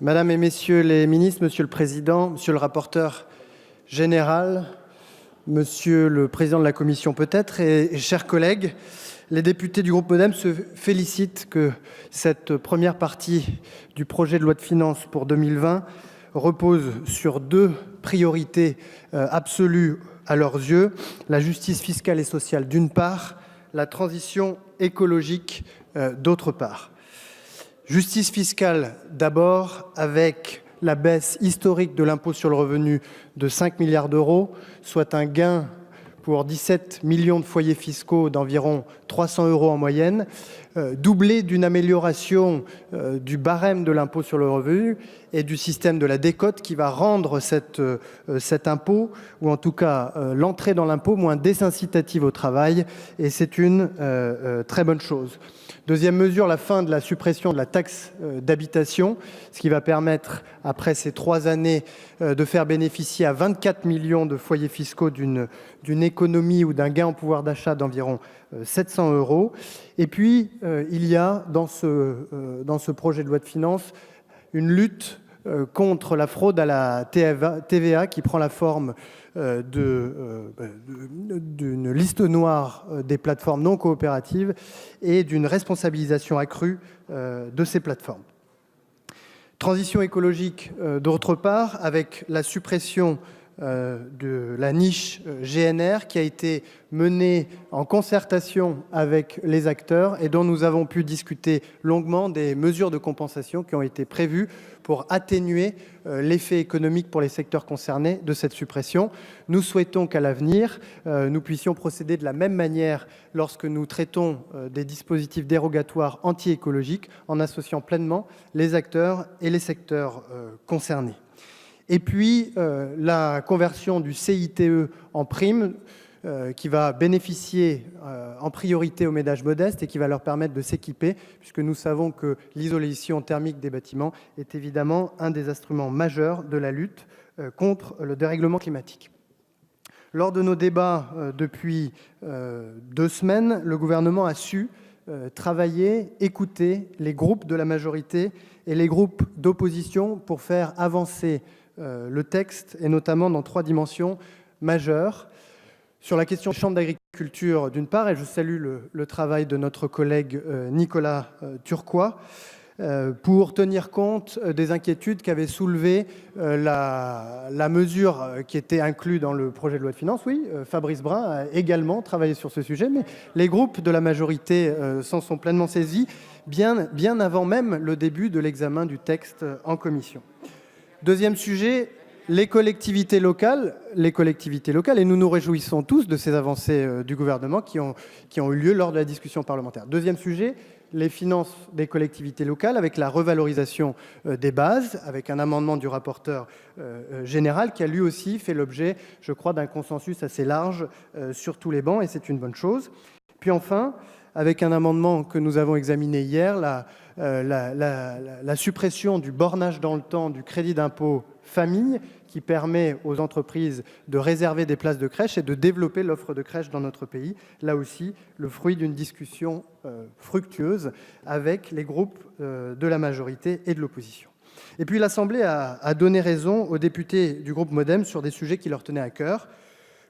Madame et Messieurs les ministres, Monsieur le Président, Monsieur le rapporteur général, Monsieur le Président de la Commission peut-être, et chers collègues, les députés du groupe MoDem se félicitent que cette première partie du projet de loi de finances pour 2020 repose sur deux priorités absolues à leurs yeux, la justice fiscale et sociale d'une part, la transition écologique d'autre part. Justice fiscale d'abord, avec la baisse historique de l'impôt sur le revenu de 5 milliards d'euros, soit un gain pour 17 millions de foyers fiscaux d'environ 300 euros en moyenne, doublé d'une amélioration du barème de l'impôt sur le revenu et du système de la décote qui va rendre cet impôt, ou en tout cas l'entrée dans l'impôt, moins désincitative au travail, et c'est une très bonne chose. Deuxième mesure, la fin de la suppression de la taxe d'habitation, ce qui va permettre, après ces 3 années, de faire bénéficier à 24 millions de foyers fiscaux d'une économie ou d'un gain en pouvoir d'achat d'environ 700 euros. Et puis, il y a dans ce projet de loi de finances une lutte contre la fraude à la TVA qui prend la forme d'une liste noire des plateformes non coopératives et d'une responsabilisation accrue de ces plateformes. Transition écologique d'autre part, avec la suppression de la niche GNR qui a été menée en concertation avec les acteurs et dont nous avons pu discuter longuement des mesures de compensation qui ont été prévues pour atténuer l'effet économique pour les secteurs concernés de cette suppression. Nous souhaitons qu'à l'avenir, nous puissions procéder de la même manière lorsque nous traitons des dispositifs dérogatoires anti-écologiques en associant pleinement les acteurs et les secteurs concernés. Et puis, la conversion du CITE en prime qui va bénéficier en priorité aux ménages modestes et qui va leur permettre de s'équiper, puisque nous savons que l'isolation thermique des bâtiments est évidemment un des instruments majeurs de la lutte contre le dérèglement climatique. Lors de nos débats depuis 2 semaines, le gouvernement a su travailler, écouter les groupes de la majorité et les groupes d'opposition pour faire avancer le texte, et notamment dans 3 dimensions majeures. Sur la question des chambres d'agriculture, d'une part, et je salue le travail de notre collègue Nicolas Turquois, pour tenir compte des inquiétudes qu'avait soulevées la mesure qui était inclue dans le projet de loi de finances. Oui, Fabrice Brun a également travaillé sur ce sujet, mais les groupes de la majorité s'en sont pleinement saisis, bien avant même le début de l'examen du texte en commission. Deuxième sujet, les collectivités locales, et nous nous réjouissons tous de ces avancées du gouvernement qui ont eu lieu lors de la discussion parlementaire. Deuxième sujet, les finances des collectivités locales avec la revalorisation des bases, avec un amendement du rapporteur général qui a lui aussi fait l'objet, je crois, d'un consensus assez large sur tous les bancs, et c'est une bonne chose. Puis enfin, avec un amendement que nous avons examiné hier, la suppression du bornage dans le temps du crédit d'impôt famille qui permet aux entreprises de réserver des places de crèche et de développer l'offre de crèche dans notre pays. Là aussi, le fruit d'une discussion fructueuse avec les groupes de la majorité et de l'opposition. Et puis l'Assemblée a donné raison aux députés du groupe MoDem sur des sujets qui leur tenaient à cœur.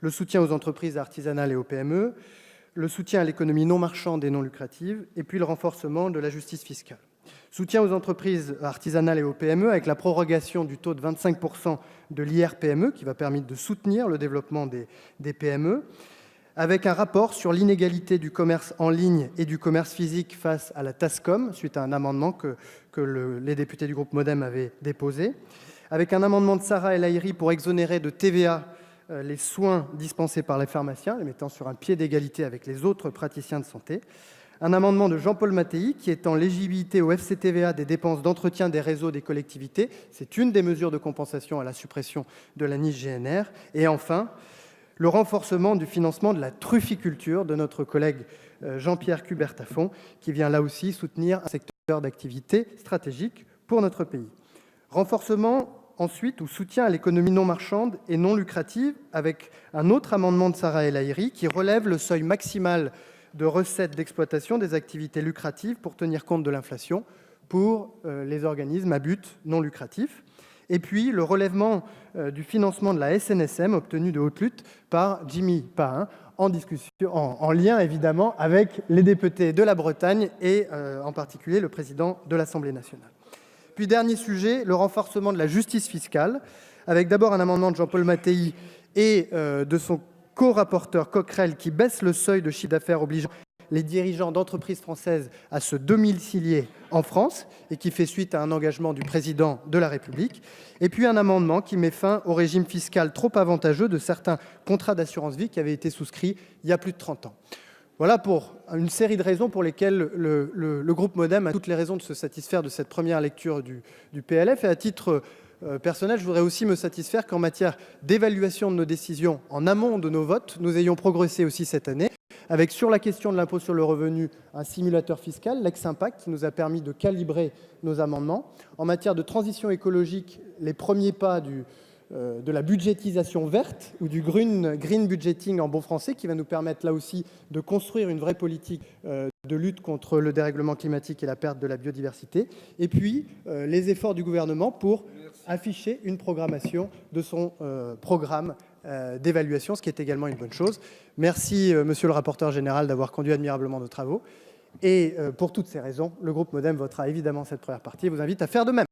Le soutien aux entreprises artisanales et aux PME, le soutien à l'économie non marchande et non lucrative, et puis le renforcement de la justice fiscale. Soutien aux entreprises artisanales et aux PME avec la prorogation du taux de 25% de l'IR-PME qui va permettre de soutenir le développement des PME, avec un rapport sur l'inégalité du commerce en ligne et du commerce physique face à la TASCOM, suite à un amendement que les députés du groupe MoDem avaient déposé, avec un amendement de Sarah El Haïry pour exonérer de TVA les soins dispensés par les pharmaciens, les mettant sur un pied d'égalité avec les autres praticiens de santé. Un amendement de Jean-Paul Mattei qui étend l'éligibilité au FCTVA des dépenses d'entretien des réseaux des collectivités. C'est une des mesures de compensation à la suppression de la niche GNR. Et enfin, le renforcement du financement de la trufficulture de notre collègue Jean-Pierre Cubert-Tafon, qui vient là aussi soutenir un secteur d'activité stratégique pour notre pays. Renforcement ensuite ou soutien à l'économie non marchande et non lucrative, avec un autre amendement de Sarah El Haïry qui relève le seuil maximal de recettes d'exploitation des activités lucratives pour tenir compte de l'inflation. pour les organismes à but non lucratif. Et puis le relèvement du financement de la SNSM obtenu de haute lutte par Jimmy Pahin, en lien évidemment avec les députés de la Bretagne et en particulier le président de l'Assemblée nationale. Puis dernier sujet, le renforcement de la justice fiscale, avec d'abord un amendement de Jean-Paul Mattei et de son co-rapporteur Coquerel qui baisse le seuil de chiffre d'affaires obligeant les dirigeants d'entreprises françaises à se domicilier en France et qui fait suite à un engagement du président de la République. Et puis un amendement qui met fin au régime fiscal trop avantageux de certains contrats d'assurance vie qui avaient été souscrits il y a plus de 30 ans. Voilà pour une série de raisons pour lesquelles le groupe MoDem a toutes les raisons de se satisfaire de cette première lecture du PLF. Et à titre personnel, je voudrais aussi me satisfaire qu'en matière d'évaluation de nos décisions en amont de nos votes, nous ayons progressé aussi cette année, avec sur la question de l'impôt sur le revenu un simulateur fiscal, l'ex-impact, qui nous a permis de calibrer nos amendements. En matière de transition écologique, les premiers pas de la budgétisation verte ou du green budgeting en bon français, qui va nous permettre là aussi de construire une vraie politique de lutte contre le dérèglement climatique et la perte de la biodiversité. Et puis, les efforts du gouvernement pour afficher une programmation de son programme d'évaluation, ce qui est également une bonne chose. Merci, monsieur le rapporteur général, d'avoir conduit admirablement nos travaux. Et pour toutes ces raisons, le groupe MoDem votera évidemment cette première partie et vous invite à faire de même.